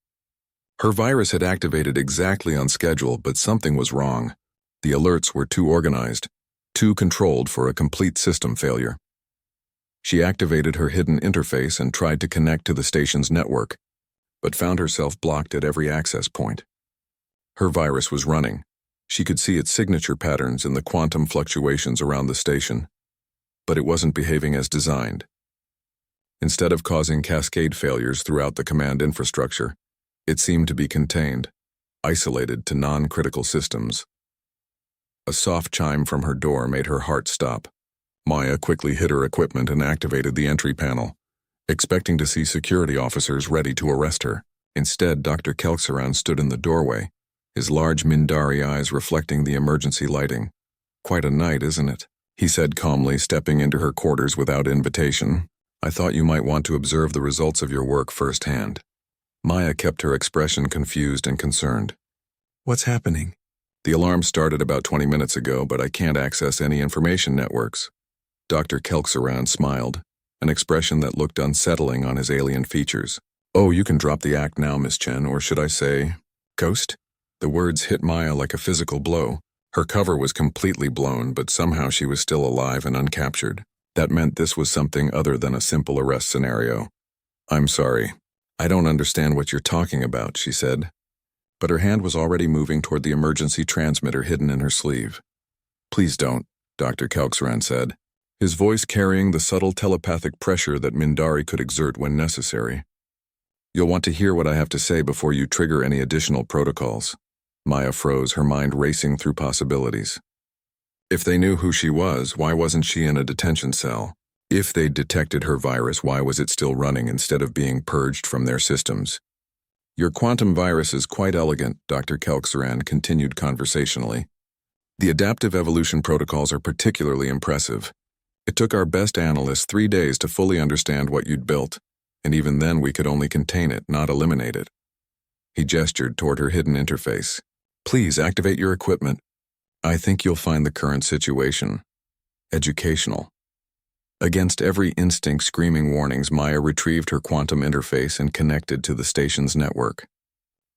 Her virus had activated exactly on schedule, but something was wrong. The alerts were too organized, too controlled for a complete system failure. She activated her hidden interface and tried to connect to the station's network, but found herself blocked at every access point. Her virus was running. She could see its signature patterns in the quantum fluctuations around the station, but it wasn't behaving as designed. Instead of causing cascade failures throughout the command infrastructure, it seemed to be contained, isolated to non-critical systems. A soft chime from her door made her heart stop. Maya quickly hid her equipment and activated the entry panel, expecting to see security officers ready to arrest her. Instead, Dr. Kelkseran stood in the doorway, his large Mindari eyes reflecting the emergency lighting. Quite a night, isn't it? He said calmly, stepping into her quarters without invitation. I thought you might want to observe the results of your work firsthand. Maya kept her expression confused and concerned. What's happening? The alarm started about 20 minutes ago, but I can't access any information networks. Dr. Kelkseran smiled, an expression that looked unsettling on his alien features. Oh, you can drop the act now, Miss Chen, or should I say, ghost? The words hit Maya like a physical blow. Her cover was completely blown, but somehow she was still alive and uncaptured. That meant this was something other than a simple arrest scenario. I'm sorry. I don't understand what you're talking about, she said. But her hand was already moving toward the emergency transmitter hidden in her sleeve. Please don't, Dr. Kelkseran said, his voice carrying the subtle telepathic pressure that Mindari could exert when necessary. You'll want to hear what I have to say before you trigger any additional protocols. Maya froze, her mind racing through possibilities. If they knew who she was, why wasn't she in a detention cell? If they'd detected her virus, why was it still running instead of being purged from their systems? Your quantum virus is quite elegant, Dr. Kelkseran continued conversationally. The adaptive evolution protocols are particularly impressive. It took our best analysts 3 days to fully understand what you'd built, and even then we could only contain it, not eliminate it. He gestured toward her hidden interface. Please activate your equipment. I think you'll find the current situation educational. Against every instinct screaming warnings, Maya retrieved her quantum interface and connected to the station's network.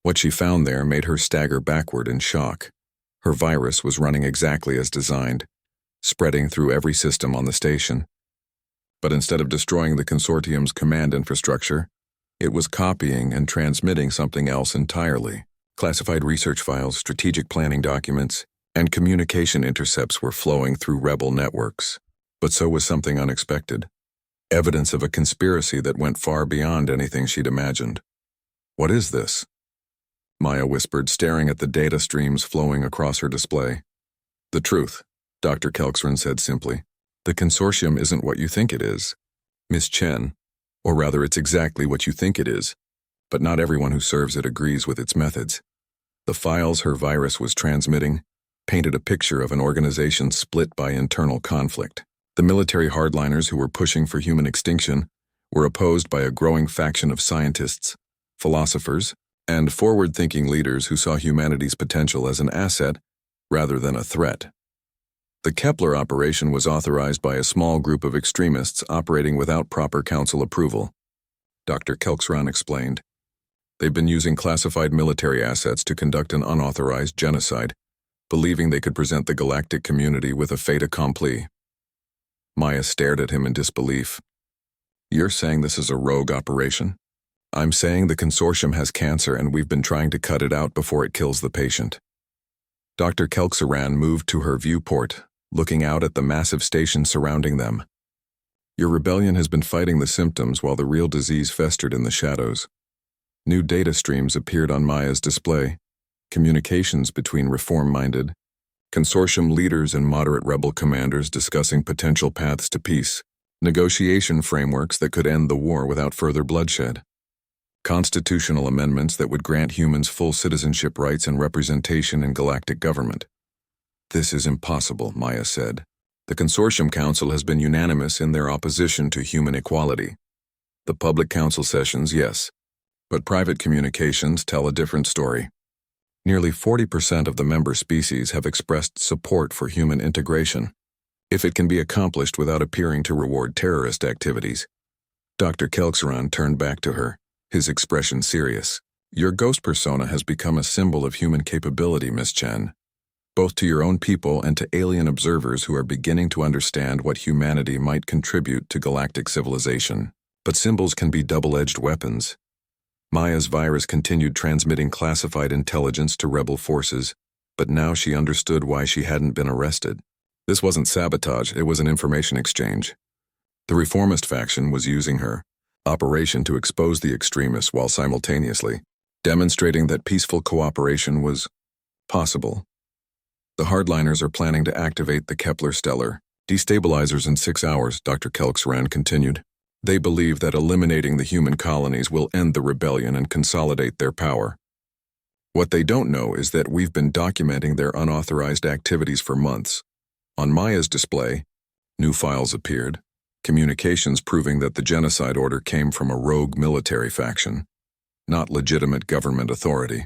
What she found there made her stagger backward in shock. Her virus was running exactly as designed, spreading through every system on the station. But instead of destroying the consortium's command infrastructure, it was copying and transmitting something else entirely. Classified research files, strategic planning documents, and communication intercepts were flowing through rebel networks. But so was something unexpected. Evidence of a conspiracy that went far beyond anything she'd imagined. "What is this?" Maya whispered, staring at the data streams flowing across her display. "The truth," Dr. Kelksran said simply. "The consortium isn't what you think it is, Miss Chen. Or rather, it's exactly what you think it is, but not everyone who serves it agrees with its methods." The files her virus was transmitting painted a picture of an organization split by internal conflict. The military hardliners who were pushing for human extinction were opposed by a growing faction of scientists, philosophers, and forward-thinking leaders who saw humanity's potential as an asset rather than a threat. The Kepler operation was authorized by a small group of extremists operating without proper council approval. Dr. Kelksran explained. They've been using classified military assets to conduct an unauthorized genocide, believing they could present the galactic community with a fait accompli. Maya stared at him in disbelief. "You're saying this is a rogue operation?" "I'm saying the consortium has cancer and we've been trying to cut it out before it kills the patient." Dr. Kelksaran moved to her viewport, looking out at the massive station surrounding them. "Your rebellion has been fighting the symptoms while the real disease festered in the shadows." New data streams appeared on Maya's display, communications between reform-minded, consortium leaders and moderate rebel commanders discussing potential paths to peace, negotiation frameworks that could end the war without further bloodshed, constitutional amendments that would grant humans full citizenship rights and representation in galactic government. "This is impossible," Maya said. "The Consortium Council has been unanimous in their opposition to human equality. The public council sessions, yes, but private communications tell a different story. Nearly 40% of the member species have expressed support for human integration, if it can be accomplished without appearing to reward terrorist activities." Dr. Kelksaran turned back to her, his expression serious. "Your ghost persona has become a symbol of human capability, Miss Chen, both to your own people and to alien observers who are beginning to understand what humanity might contribute to galactic civilization. But symbols can be double-edged weapons." Maya's virus continued transmitting classified intelligence to rebel forces, but now she understood why she hadn't been arrested. This wasn't sabotage, it was an information exchange. The reformist faction was using her operation to expose the extremists while simultaneously demonstrating that peaceful cooperation was possible. "The hardliners are planning to activate the Kepler stellar destabilizers in 6 hours, Dr. Kelksran continued. They believe that eliminating the human colonies will end the rebellion and consolidate their power. What they don't know is that we've been documenting their unauthorized activities for months." On Maya's display, new files appeared, communications proving that the genocide order came from a rogue military faction, not legitimate government authority.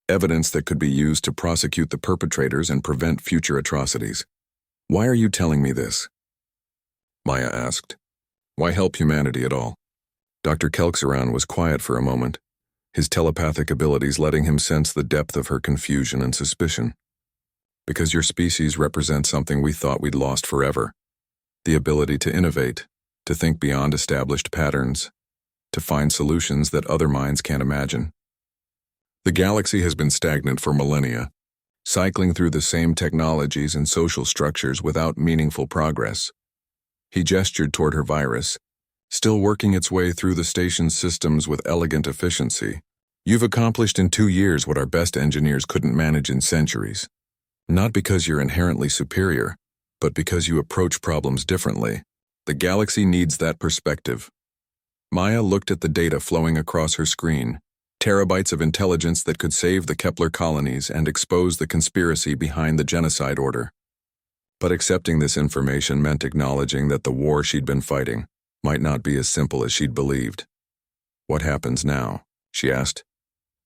Evidence that could be used to prosecute the perpetrators and prevent future atrocities. "Why are you telling me this?" Maya asked. "Why help humanity at all?" Dr. Kelksaran was quiet for a moment, his telepathic abilities letting him sense the depth of her confusion and suspicion. "Because your species represents something we thought we'd lost forever. The ability to innovate, to think beyond established patterns, to find solutions that other minds can't imagine. The galaxy has been stagnant for millennia, cycling through the same technologies and social structures without meaningful progress." He gestured toward her virus, still working its way through the station's systems with elegant efficiency. "You've accomplished in 2 years what our best engineers couldn't manage in centuries. Not because you're inherently superior, but because you approach problems differently. The galaxy needs that perspective." Maya looked at the data flowing across her screen, terabytes of intelligence that could save the Kepler colonies and expose the conspiracy behind the genocide order. But accepting this information meant acknowledging that the war she'd been fighting might not be as simple as she'd believed. "What happens now?" she asked.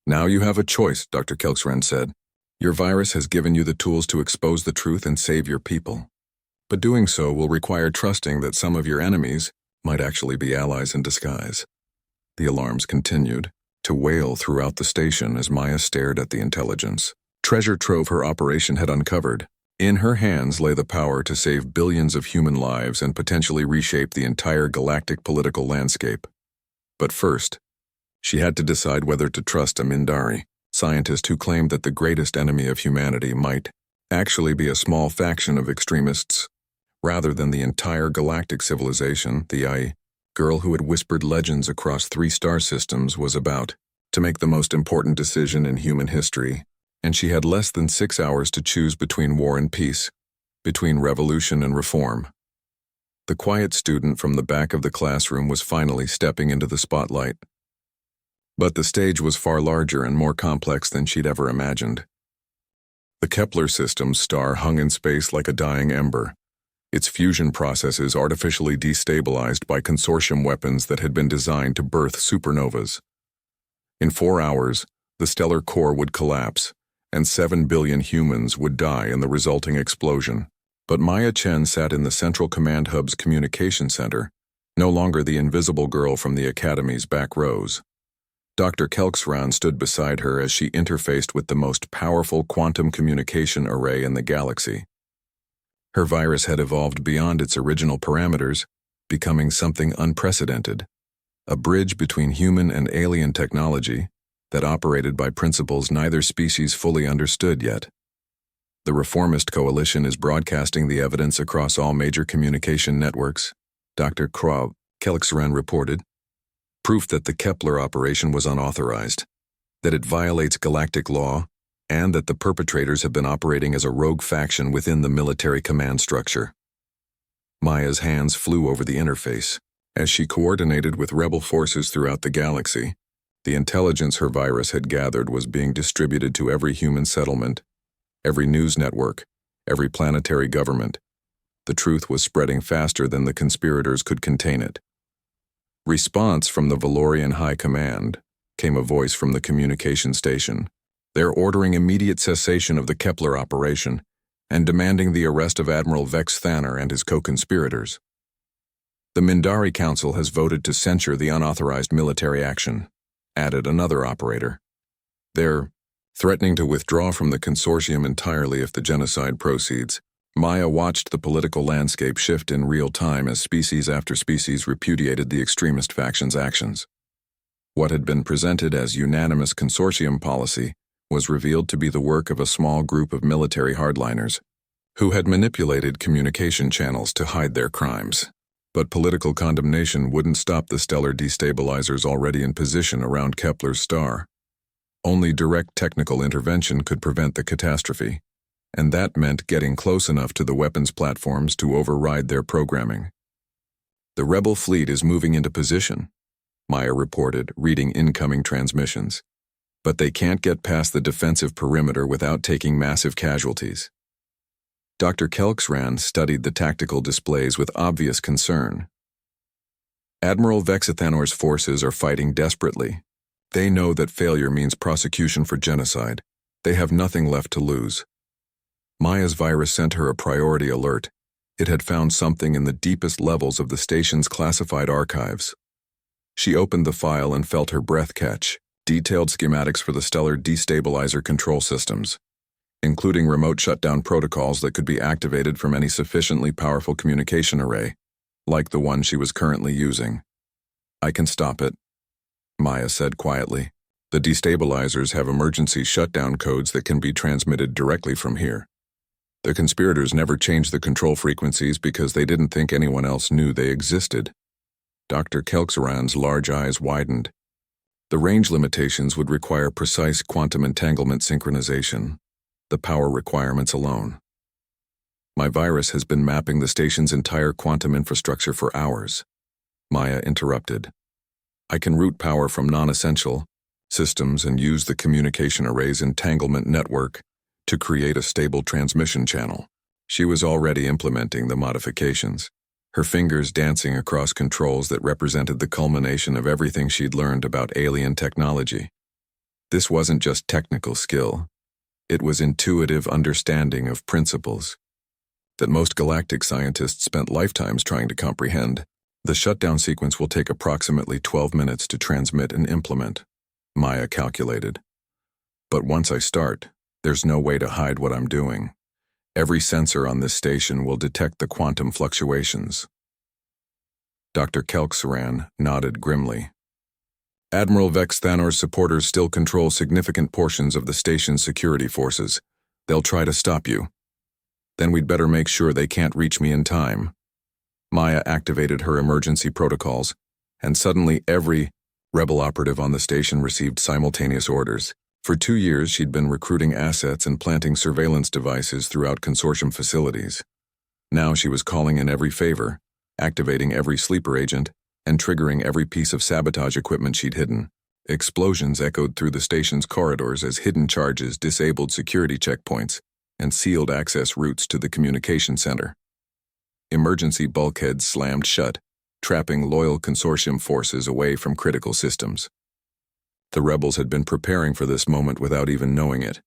"Now you have a choice," Dr. Kelksran said. "Your virus has given you the tools to expose the truth and save your people. But doing so will require trusting that some of your enemies might actually be allies in disguise. The alarms continued to wail throughout the station as Maya stared at the intelligence. Treasure trove her operation had uncovered. In her hands lay the power to save billions of human lives and potentially reshape the entire galactic political landscape. But first, she had to decide whether to trust a Mindari, scientist who claimed that the greatest enemy of humanity might actually be a small faction of extremists, rather than the entire galactic civilization the girl who had whispered legends across 3 star systems was about to make the most important decision in human history, and she had less than 6 hours to choose between war and peace, between revolution and reform. The quiet student from the back of the classroom was finally stepping into the spotlight. But the stage was far larger and more complex than she'd ever imagined. The Kepler system's star hung in space like a dying ember, its fusion processes artificially destabilized by consortium weapons that had been designed to birth supernovas. In 4 hours, the stellar core would collapse, and 7 billion humans would die in the resulting explosion. But Maya Chen sat in the Central Command Hub's communication center, no longer the invisible girl from the Academy's back rows. Dr. Kelksran stood beside her as she interfaced with the most powerful quantum communication array in the galaxy. Her virus had evolved beyond its original parameters, becoming something unprecedented, a bridge between human and alien technology that operated by principles neither species fully understood yet. The Reformist Coalition is broadcasting the evidence across all major communication networks, Dr. Kelksran reported. Proof that the Kepler operation was unauthorized, that it violates galactic law, and that the perpetrators have been operating as a rogue faction within the military command structure. Maya's hands flew over the interface. As she coordinated with rebel forces throughout the galaxy, the intelligence her virus had gathered was being distributed to every human settlement, every news network, every planetary government. The truth was spreading faster than the conspirators could contain it. Response from the Valorian High Command, came a voice from the communication station. They're ordering immediate cessation of the Kepler operation and demanding the arrest of Admiral Vex Thanner and his co-conspirators. The Mindari Council has voted to censure the unauthorized military action, added another operator. They're threatening to withdraw from the consortium entirely if the genocide proceeds. Maya watched the political landscape shift in real time as species after species repudiated the extremist faction's actions. What had been presented as unanimous consortium policy was revealed to be the work of a small group of military hardliners who had manipulated communication channels to hide their crimes. But political condemnation wouldn't stop the stellar destabilizers already in position around Kepler's star. Only direct technical intervention could prevent the catastrophe, and that meant getting close enough to the weapons platforms to override their programming. The rebel fleet is moving into position, Maya reported, reading incoming transmissions. But they can't get past the defensive perimeter without taking massive casualties. Dr. Kelksran studied the tactical displays with obvious concern. Admiral Vex Thanner's forces are fighting desperately. They know that failure means prosecution for genocide. They have nothing left to lose. Maya's virus sent her a priority alert. It had found something in the deepest levels of the station's classified archives. She opened the file and felt her breath catch. Detailed schematics for the stellar destabilizer control systems, including remote shutdown protocols that could be activated from any sufficiently powerful communication array, like the one she was currently using. I can stop it, Maya said quietly. The destabilizers have emergency shutdown codes that can be transmitted directly from here. The conspirators never changed the control frequencies because they didn't think anyone else knew they existed. Dr. Kelksran's large eyes widened. The range limitations would require precise quantum entanglement synchronization, the power requirements alone. My virus has been mapping the station's entire quantum infrastructure for hours, Maya interrupted. I can route power from non-essential systems and use the communication array's entanglement network to create a stable transmission channel. She was already implementing the modifications, her fingers dancing across controls that represented the culmination of everything she'd learned about alien technology. This wasn't just technical skill. It was intuitive understanding of principles. that most galactic scientists spent lifetimes trying to comprehend. The shutdown sequence will take approximately 12 minutes to transmit and implement, Maya calculated. But once I start, there's no way to hide what I'm doing. Every sensor on this station will detect the quantum fluctuations. Dr. Kelksaran nodded grimly. Admiral Vex Thanor's supporters still control significant portions of the station's security forces. They'll try to stop you. Then we'd better make sure they can't reach me in time. Maya activated her emergency protocols, and suddenly every rebel operative on the station received simultaneous orders. For 2 years, she'd been recruiting assets and planting surveillance devices throughout consortium facilities. Now she was calling in every favor, activating every sleeper agent, and triggering every piece of sabotage equipment she'd hidden. Explosions echoed through the station's corridors as hidden charges disabled security checkpoints and sealed access routes to the communication center. Emergency bulkheads slammed shut, trapping loyal consortium forces away from critical systems. The rebels had been preparing for this moment without even knowing it,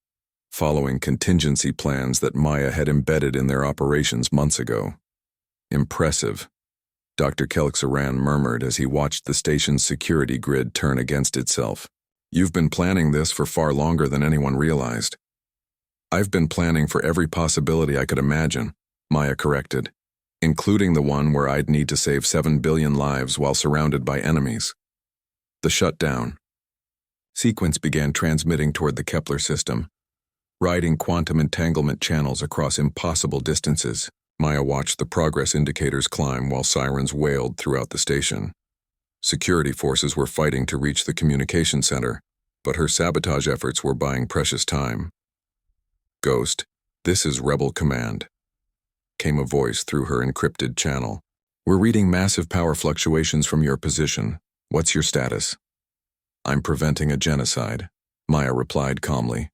following contingency plans that Maya had embedded in their operations months ago. Impressive, Dr. Kelksaran murmured as he watched the station's security grid turn against itself. You've been planning this for far longer than anyone realized. I've been planning for every possibility I could imagine, Maya corrected, including the one where I'd need to save 7 billion lives while surrounded by enemies. The shutdown sequence began transmitting toward the Kepler system, riding quantum entanglement channels across impossible distances. Maya watched the progress indicators climb while sirens wailed throughout the station. Security forces were fighting to reach the communication center, but her sabotage efforts were buying precious time. Ghost, this is Rebel Command, came a voice through her encrypted channel. We're reading massive power fluctuations from your position. What's your status? I'm preventing a genocide, Maya replied calmly.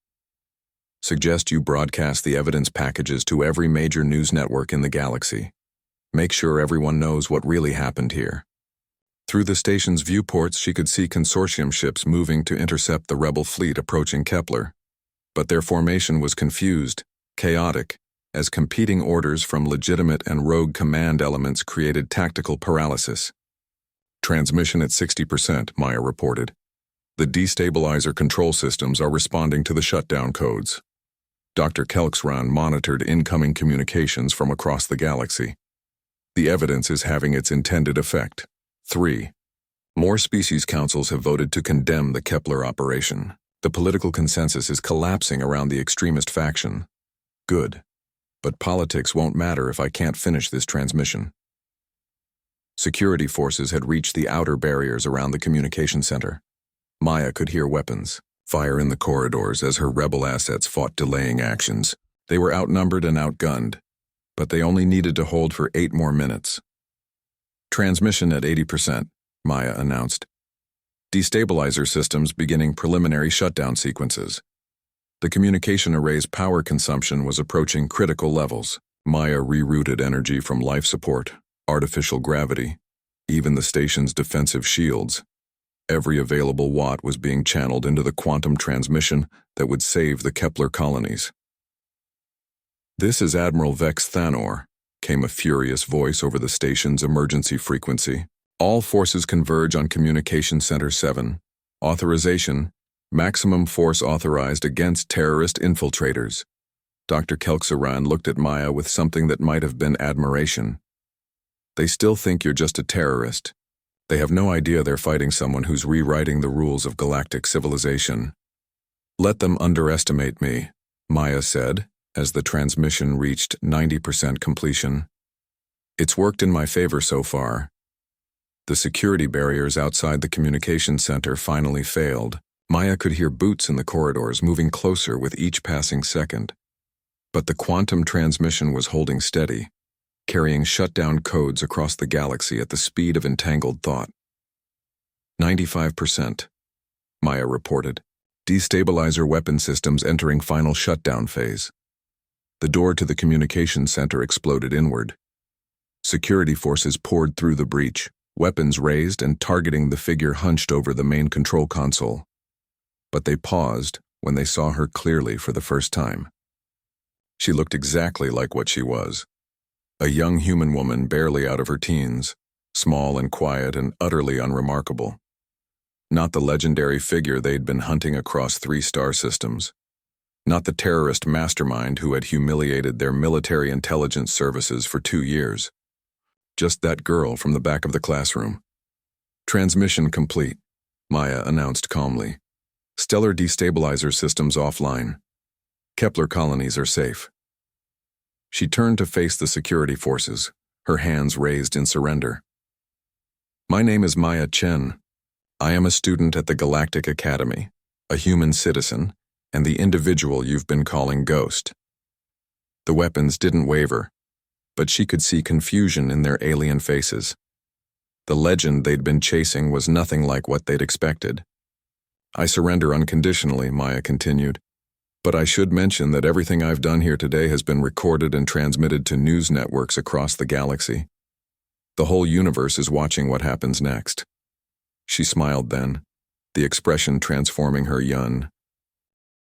Suggest you broadcast the evidence packages to every major news network in the galaxy. Make sure everyone knows what really happened here. Through the station's viewports, she could see consortium ships moving to intercept the rebel fleet approaching Kepler. But their formation was confused, chaotic, as competing orders from legitimate and rogue command elements created tactical paralysis. Transmission at 60%, Maya reported. The destabilizer control systems are responding to the shutdown codes. Dr. Kelksaran monitored incoming communications from across the galaxy. The evidence is having its intended effect. 3. More species councils have voted to condemn the Kepler operation. The political consensus is collapsing around the extremist faction. Good. But politics won't matter if I can't finish this transmission. Security forces had reached the outer barriers around the communication center. Maya could hear weapons fire in the corridors as her rebel assets fought delaying actions. They were outnumbered and outgunned, but they only needed to hold for 8 more minutes. Transmission at 80%, Maya announced. Destabilizer systems beginning preliminary shutdown sequences. The communication array's power consumption was approaching critical levels. Maya rerouted energy from life support, artificial gravity, even the station's defensive shields. Every available watt was being channeled into the quantum transmission that would save the Kepler colonies. This is Admiral Vex Thanor, came a furious voice over the station's emergency frequency. All forces converge on Communication Center 7. Authorization, maximum force authorized against terrorist infiltrators. Dr. Kelksaran looked at Maya with something that might have been admiration. They still think you're just a terrorist. They have no idea they're fighting someone who's rewriting the rules of galactic civilization. Let them underestimate me, Maya said, as the transmission reached 90% completion. It's worked in my favor so far. The security barriers outside the communication center finally failed. Maya could hear boots in the corridors moving closer with each passing second. But the quantum transmission was holding steady, carrying shutdown codes across the galaxy at the speed of entangled thought. 95%, Maya reported. Destabilizer weapon systems entering final shutdown phase. The door to the communication center exploded inward. Security forces poured through the breach, weapons raised and targeting the figure hunched over the main control console. But they paused when they saw her clearly for the first time. She looked exactly like what she was, A young human woman barely out of her teens, small and quiet and utterly unremarkable. Not the legendary figure they'd been hunting across 3-star systems. Not the terrorist mastermind who had humiliated their military intelligence services for 2 years. Just that girl from the back of the classroom. Transmission complete, Maya announced calmly. Stellar destabilizer systems offline. Kepler colonies are safe. She turned to face the security forces, her hands raised in surrender. My name is Maya Chen. I am a student at the Galactic Academy, a human citizen, and the individual you've been calling Ghost. The weapons didn't waver, but she could see confusion in their alien faces. The legend they'd been chasing was nothing like what they'd expected. I surrender unconditionally, Maya continued, but I should mention that everything I've done here today has been recorded and transmitted to news networks across the galaxy. The whole universe is watching what happens next. She smiled then, the expression transforming her yun.